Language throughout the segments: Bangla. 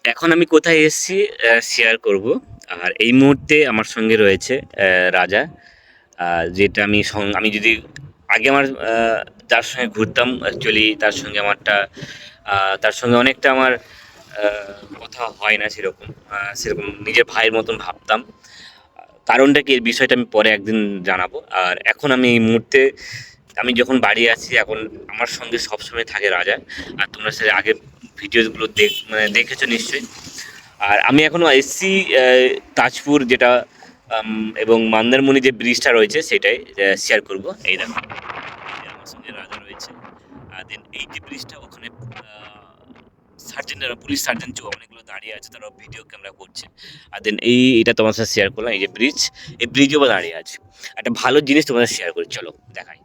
এখন আমি কোথায় এসেছি শেয়ার করব। আর এই মুহূর্তে আমার সঙ্গে রয়েছে রাজা। যেটা আমি যদি আগে আমার যার সঙ্গে ঘুরতাম অ্যাকচুয়ালি তার সঙ্গে অনেকটা আমার কথা হয় না সেরকম। সেরকম নিজের ভাইয়ের মতন ভাবতাম। কারণটা কি এর বিষয়টা আমি পরে একদিন জানাবো। আর এখন আমি এই মুহূর্তে আমি যখন বাড়ি আছি এখন আমার সঙ্গে সবসময় থাকে রাজা। আর তোমরা সে আগের ভিডিওগুলো দেখেছো নিশ্চয়ই। আর আমি এখনো এসছি তাজপুর যেটা এবং মন্দারমণি যে ব্রিজটা রয়েছে সেটাই শেয়ার করব। এই দেখো এই আমার সঙ্গে রাজা রয়েছে। আর দেন এই যে ব্রিজটা ওখানে সার্জেন্টরা পুলিশ সার্জেন্ট অনেকগুলো দাঁড়িয়ে আছে, তারা ভিডিও ক্যামেরা করছে। আর দেন এটা তোমার সাথে শেয়ার করলাম, এই যে ব্রিজ, এই ব্রিজও দাঁড়িয়ে আছে। একটা ভালো জিনিস তোমাদের শেয়ার করি, চলো দেখাই।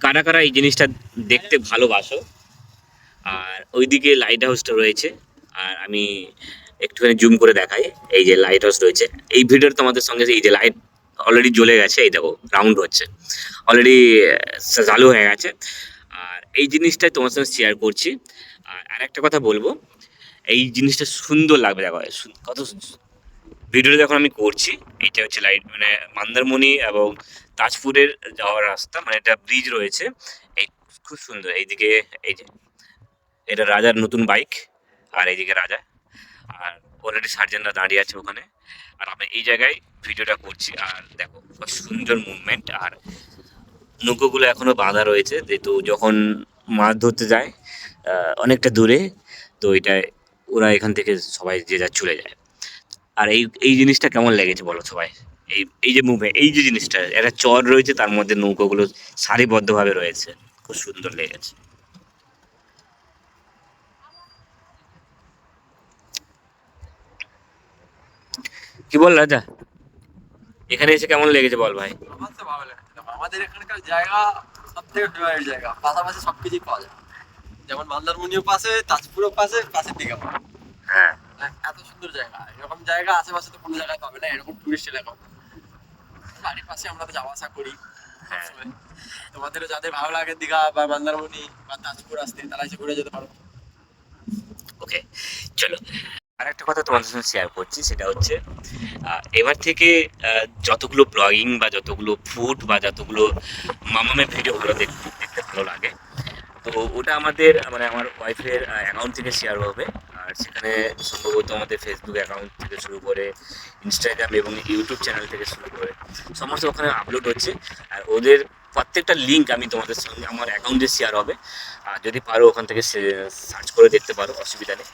কারা কারা এই জিনিসটা দেখতে ভালোবাসো। আর ওইদিকে লাইট হাউসটা রয়েছে। আর আমি একটুখানি জুম করে দেখাই, এই যে লাইট হাউস রয়েছে। এই ভিডিওর তোমাদের সঙ্গে এই যে লাইট অলরেডি জ্বলে গেছে, এই দেখো রাউন্ড হচ্ছে অলরেডি, চালু হয়ে গেছে। আর এই জিনিসটাই তোমার সঙ্গে শেয়ার করছি। আর আরেকটা কথা বলবো, এই জিনিসটা সুন্দর লাগবে দেখো, কত ভিডিওটা যখন আমি করছি। এইটা হচ্ছে লাইট মানে মন্দারমণি এবং তাজপুরের যাওয়ার রাস্তা, মানে একটা ব্রিজ রয়েছে। এই খুব সুন্দর। এইদিকে এই যে এটা রাজার নতুন বাইক। আর এইদিকে রাজা। আর অলরেডি সার্জেনরা দাঁড়িয়ে আছে ওখানে। আর আমি এই জায়গায় ভিডিওটা করছি। আর দেখো কত সুন্দর মুভমেন্ট। আর নৌকোগুলো এখনো বাঁধা রয়েছে, যেহেতু যখন মাছ ধরতে যায় অনেকটা দূরে, তো এটায় ওরা এখান থেকে সবাই যে যা চলে যায়। আর এই জিনিসটা কেমন লেগেছে বলো সবাই? এই যে এই যে জিনিসটা, একটা চর রয়েছে, তার মধ্যে নৌকোগুলো সারিবদ্ধভাবে রয়েছে, খুব সুন্দর লেগেছে। কি বল রাজা, এখানে এসে কেমন লেগেছে বল ভাই? আমার তো ভালো লাগে। দেখো, আমাদের এখানকার জায়গা সব থেকে ফেভারিট জায়গা, পাশাপাশি সবকিছুই পাওয়া যায়। যেমন মন্দারমণিও পাশে, তাজপুরও পাশে, পাশের দিকে হ্যাঁ। এত সুন্দর জায়গা, এরকম জায়গা আশেপাশে তো কোনো জায়গায় পাবে না, এরকম টুরিস্ট এলাকা। বাড়ির পাশে আমরা তো যাওয়া আসা করি হ্যাঁ। সবসময়। তোমাদেরও যাদের ভালো লাগে দীঘা বা মন্দারমণি বা তাজপুর আসতে, তারা এসে ঘুরে যেতে পারো। ওকে, চলো। আর একটা কথা তোমাদের সঙ্গে শেয়ার করছি, সেটা হচ্ছে এবার থেকে যতগুলো ব্লগিং বা যতগুলো ফুড বা যতগুলো মামামের ভিডিও ভালো দেখতে দেখতে ভালো লাগে, তো ওটা আমাদের মানে আমার ওয়াইফের অ্যাকাউন্ট থেকে শেয়ার হবে। আর সেখানে সম্ভবত আমাদের ফেসবুক অ্যাকাউন্ট থেকে শুরু করে ইনস্টাগ্রাম এবং ইউটিউব চ্যানেল থেকে শুরু করে সমস্ত ওখানে আপলোড হচ্ছে। আর ওদের প্রত্যেকটা লিঙ্ক আমি তোমাদের সঙ্গে আমার অ্যাকাউন্টে শেয়ার হবে। আর যদি পারো ওখান থেকে সার্চ করে দেখতে পারো, অসুবিধা নেই।